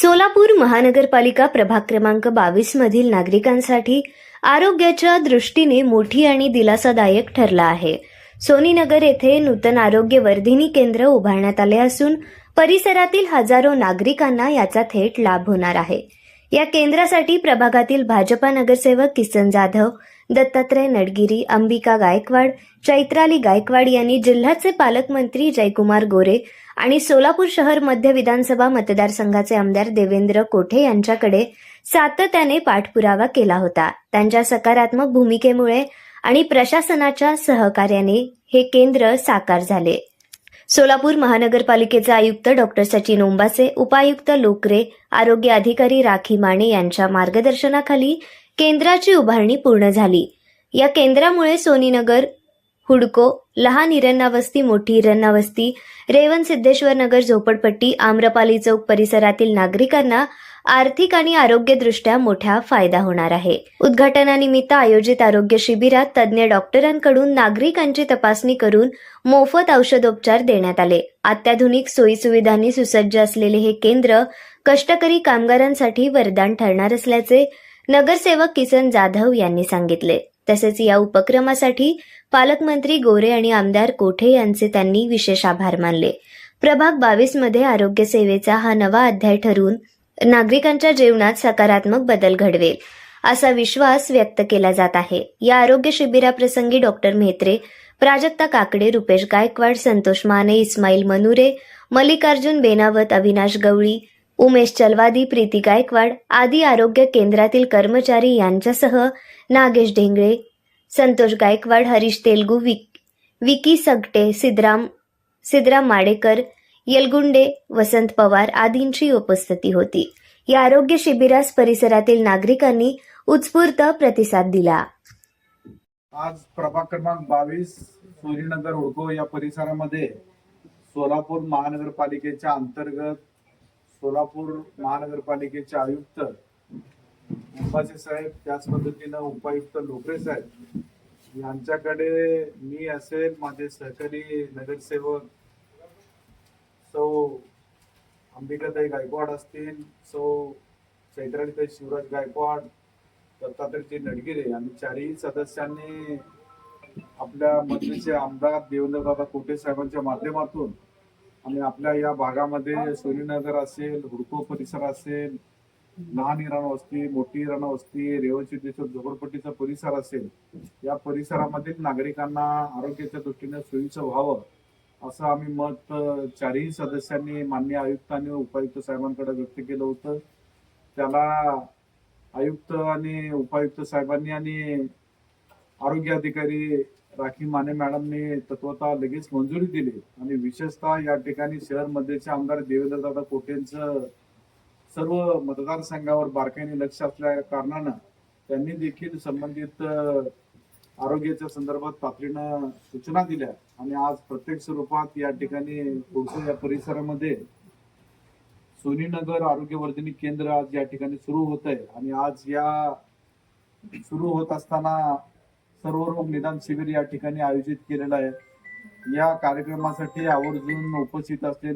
सोलापूर महानगरपालिका प्रभाग क्रमांक 22 मधील नागरिकांसाठी आरोग्याच्या दृष्टीने मोठी आणि दिलासादायक ठरला आहे. सोनीनगर येथे नूतन आरोग्य वर्धिनी केंद्र उभारण्यात आले असून परिसरातील हजारो नागरिकांना याचा थेट लाभ होणार आहे. या केंद्रासाठी प्रभागातील भाजपा नगरसेवक किसन जाधव, दत्तात्रय नडगिरी, अंबिका गायकवाड, चैत्राली गायकवाड यांनी जिल्ह्याचे पालकमंत्री जयकुमार गोरे आणि सोलापूर शहर मध्य विधानसभा मतदारसंघाचे आमदार देवेंद्र कोठे यांच्याकडे सातत्याने पाठपुरावा केला होता. त्यांच्या सकारात्मक भूमिकेमुळे आणि प्रशासनाच्या सहकार्याने हे केंद्र साकार झाले. सोलापूर महानगरपालिकेचे आयुक्त डॉक्टर सचिन ओंबासे, उपायुक्त लोकरे, आरोग्य अधिकारी राखी माने यांच्या मार्गदर्शनाखाली केंद्राची उभारणी पूर्ण झाली. या केंद्रामुळे सोनीनगर, हुडको, लहान इरण्णा वस्ती, मोठी इरण्णा वस्ती, रेवण सिद्धेश्वर नगर झोपडपट्टी, आम्रपाली चौक परिसरातील नागरिकांना आर्थिक आणि आरोग्यदृष्ट्या मोठा फायदा होणार आहे. उद्घाटनानिमित्त आयोजित आरोग्य शिबिरात तज्ज्ञ डॉक्टरांकडून नागरिकांची तपासणी करून मोफत औषधोपचार देण्यात आले. अत्याधुनिक सोयीसुविधांनी सुसज्ज असलेले हे केंद्र कष्टकरी कामगारांसाठी वरदान ठरणार असल्याचे नगरसेवक किसन जाधव यांनी सांगितले. तसेच या उपक्रमासाठी पालकमंत्री गोरे आणि आमदार कोठे यांचे त्यांनी विशेष आभार मानले. प्रभाग 22 मध्ये आरोग्य सेवेचा हा नवा अध्याय ठरून नागरिकांच्या जीवनात सकारात्मक बदल घडवेल असा विश्वास व्यक्त केला जात आहे. या आरोग्य शिबिराप्रसंगी डॉक्टर म्हेत्रे, प्राजक्ता काकडे, रुपेश गायकवाड, संतोष माने, इस्माईल मनुरे, मल्लिकार्जुन बेनावत, अविनाश गवळी, उमेश चलवादी, प्रीती गायकवाड आदी आरोग्य केंद्रातील कर्मचारी यांच्यासह नागेश ढेंगळे, संतोष गायकवाड, हरीश तेलगू, विकी सगटे, सिद्धराम माडेकर, येलगुंडे, वसंत पवार आदींची उपस्थिती होती. या आरोग्य शिबिरास परिसरातील नागरिकांनी उत्स्फूर्त प्रतिसाद दिला. आज प्रभाग क्रमांक 22 सोनीनगर हुडको या परिसरामध्ये सोलापूर महानगरपालिकेच्या अंतर्गत सोलापूर महानगरपालिकेचे आयुक्त अंबासे साहेब, त्याच पद्धतीनं उपायुक्त लोकरे साहेब यांच्याकडे मी असेल, माझे सहकारी नगरसेवक सौ अंबिकाताई गायकवाड असतील, सौ चैत्रालीताई शिवराज गायकवाड, दत्तात्रय नडगिरे आणि चारही सदस्यांनी आपल्या मंत्रीचे आमदार देवेंद्रदादा कोठे साहेबांच्या माध्यमातून आणि आपल्या या भागामध्ये सोनीनगर असेल, हुडको परिसर असेल, लहान इराण वस्ती, मोठी इराण वस्ती, रेवण सिद्धेश्वर झोपडपट्टीचा परिसर असेल, या परिसरामधील नागरिकांना आरोग्याच्या दृष्टीने सोयीचं व्हावं असं आम्ही मत चारही सदस्यांनी माननीय आयुक्तांनी उपायुक्त साहेबांकडे व्यक्त केलं होतं. त्याला आयुक्त आणि उपायुक्त साहेबांनी आणि आरोग्य अधिकारी राखी माने मॅडमने तत्वतः लगेच मंजुरी दिली आणि विशेषतः या ठिकाणी शहर मध्येचे आमदार देवेंद्रदादा कोठेंचं सर्व मतदारसंघावर बारकाईने लक्ष असल्या कारणानं त्यांनी देखील संबंधित आरोग्याच्या संदर्भात तातडीनं सूचना दिल्या आणि आज प्रत्येक स्वरूपात या ठिकाणी हुडको या परिसरामध्ये सोनीनगर आरोग्यवर्धिनी केंद्र आज या ठिकाणी सुरू होत आहे आणि आज या सुरू होत असताना सर्वरोग निदान शिबिर या ठिकाणी आयोजित केलेलं आहे. या कार्यक्रमासाठी आवर्जून उपस्थित असलेले